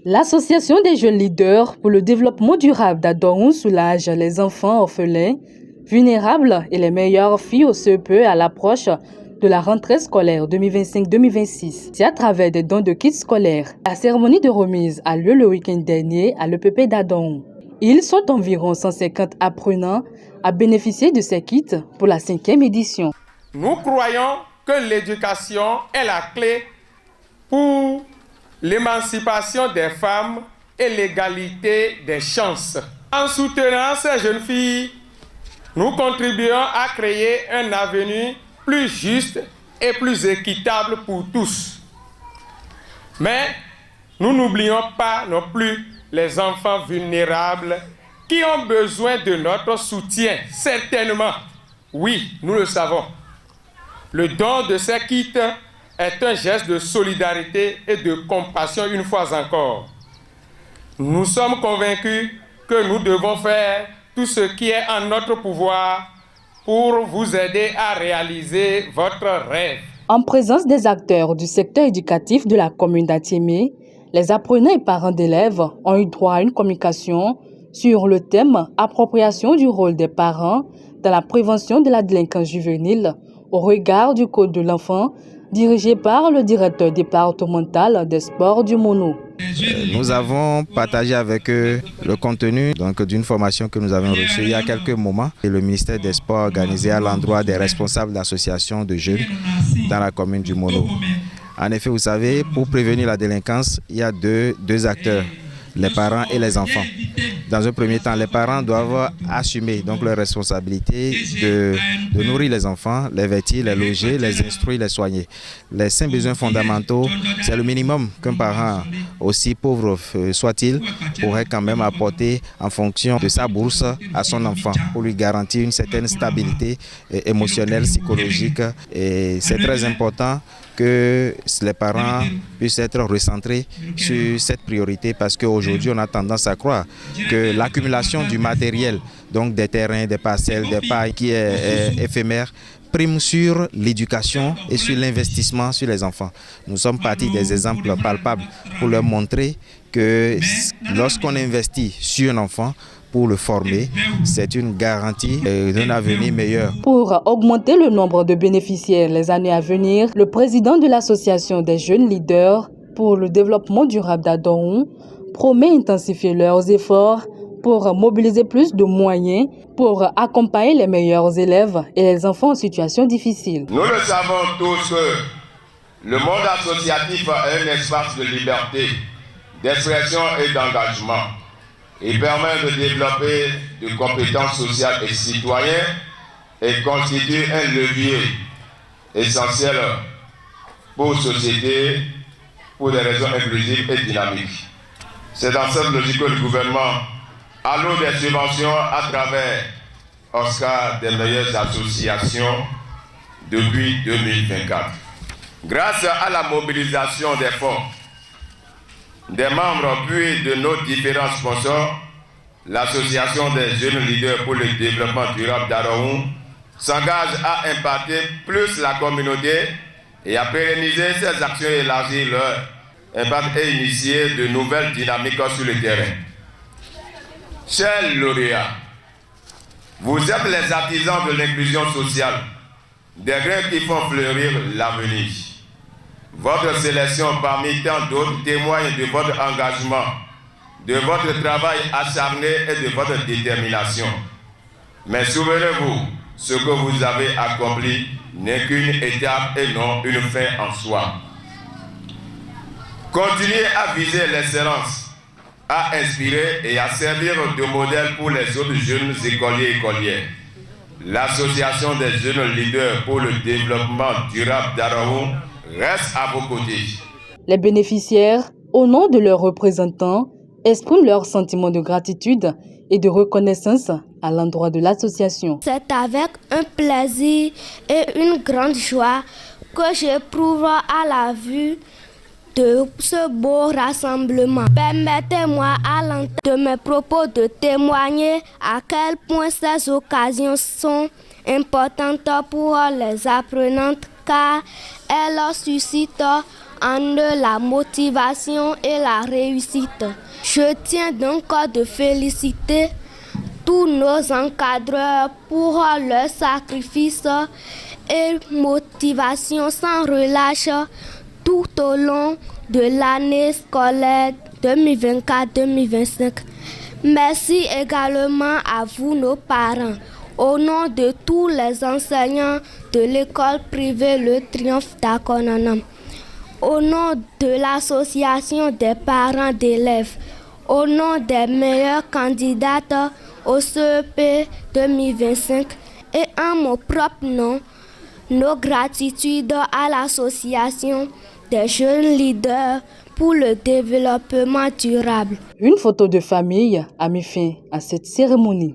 L'association des jeunes leaders pour le développement durable d'Adorun soulage les enfants orphelins, vulnérables et les meilleures filles au CEPE à l'approche de la rentrée scolaire 2025-2026. C'est à travers des dons de kits scolaires. La cérémonie de remise a lieu le week-end dernier à l'EPP d'Adorun. Ils sont environ 150 apprenants à bénéficier de ces kits pour la 5e édition. Nous croyons que l'éducation est la clé pour l'émancipation des femmes et l'égalité des chances. En soutenant ces jeunes filles, nous contribuons à créer un avenir plus juste et plus équitable pour tous. Mais nous n'oublions pas non plus les enfants vulnérables qui ont besoin de notre soutien, certainement. Oui, nous le savons. Le don de ces kits est un geste de solidarité et de compassion une fois encore. Nous sommes convaincus que nous devons faire tout ce qui est en notre pouvoir pour vous aider à réaliser votre rêve. En présence des acteurs du secteur éducatif de la commune d'Atiémé, les apprenants et parents d'élèves ont eu droit à une communication sur le thème « Appropriation du rôle des parents dans la prévention de la délinquance juvénile au regard du Code de l'enfant » dirigé par le directeur départemental des sports du Mono. Nous avons partagé avec eux le contenu d'une formation que nous avons reçue il y a quelques moments. Et le ministère des Sports a organisé à l'endroit des responsables d'associations de jeunes dans la commune du Mono. En effet, vous savez, pour prévenir la délinquance, il y a deux acteurs, les parents et les enfants. Dans un premier temps, les parents doivent assumer leur responsabilité de nourrir les enfants, les vêtir, les loger, les instruire, les soigner. Les 5 besoins fondamentaux, c'est le minimum qu'un parent, aussi pauvre soit-il, pourrait quand même apporter en fonction de sa bourse à son enfant pour lui garantir une certaine stabilité émotionnelle, psychologique. Et c'est très important que les parents puissent être recentrés sur cette priorité parce qu'aujourd'hui, on a tendance à croire que l'accumulation du matériel, donc des terrains, des parcelles, des pailles qui est éphémère, prime sur l'éducation et sur l'investissement sur les enfants. Nous sommes partis des exemples palpables pour leur montrer que lorsqu'on investit sur un enfant, pour le former, c'est une garantie d'un avenir meilleur. Pour augmenter le nombre de bénéficiaires les années à venir, le président de l'association des jeunes leaders pour le développement durable d'Adorun promet intensifier leurs efforts pour mobiliser plus de moyens pour accompagner les meilleurs élèves et les enfants en situation difficile. Nous le savons tous que le monde associatif est un espace de liberté, d'expression et d'engagement. Il permet de développer des compétences sociales et citoyennes et constitue un levier essentiel pour la société pour des raisons inclusives et dynamiques. C'est dans cette logique que le gouvernement alloue des subventions à travers Oscar des meilleures associations depuis 2024. Grâce à la mobilisation des fonds des membres puis de nos différents sponsors, l'association des jeunes leaders pour le développement durable d'Adorun s'engage à impacter plus la communauté et à pérenniser ses actions et élargir leur impact et initier de nouvelles dynamiques sur le terrain. Chers lauréats, vous êtes les artisans de l'inclusion sociale, des grains qui font fleurir l'avenir. Votre sélection parmi tant d'autres témoigne de votre engagement, de votre travail acharné et de votre détermination. Mais souvenez-vous, ce que vous avez accompli n'est qu'une étape et non une fin en soi. Continuez à viser l'excellence, à inspirer et à servir de modèle pour les autres jeunes écoliers et écolières. L'association des jeunes leaders pour le développement durable d'Adorun reste à vos côtés. Les bénéficiaires, au nom de leurs représentants, expriment leur sentiment de gratitude et de reconnaissance à l'endroit de l'association. C'est avec un plaisir et une grande joie que j'éprouve à la vue de ce beau rassemblement. Permettez-moi à l'entente de mes propos de témoigner à quel point ces occasions sont importantes pour les apprenantes car elles suscitent en eux la motivation et la réussite. Je tiens donc de féliciter tous nos encadreurs pour leur sacrifice et motivation sans relâche tout au long de l'année scolaire 2024-2025. Merci également à vous, nos parents, au nom de tous les enseignants de l'école privée Le Triomphe d'Akonanam, au nom de l'association des parents d'élèves, au nom des meilleures candidates au CEP 2025 et en mon propre nom, nos gratitudes à l'association des jeunes leaders pour le développement durable. Une photo de famille a mis fin à cette cérémonie.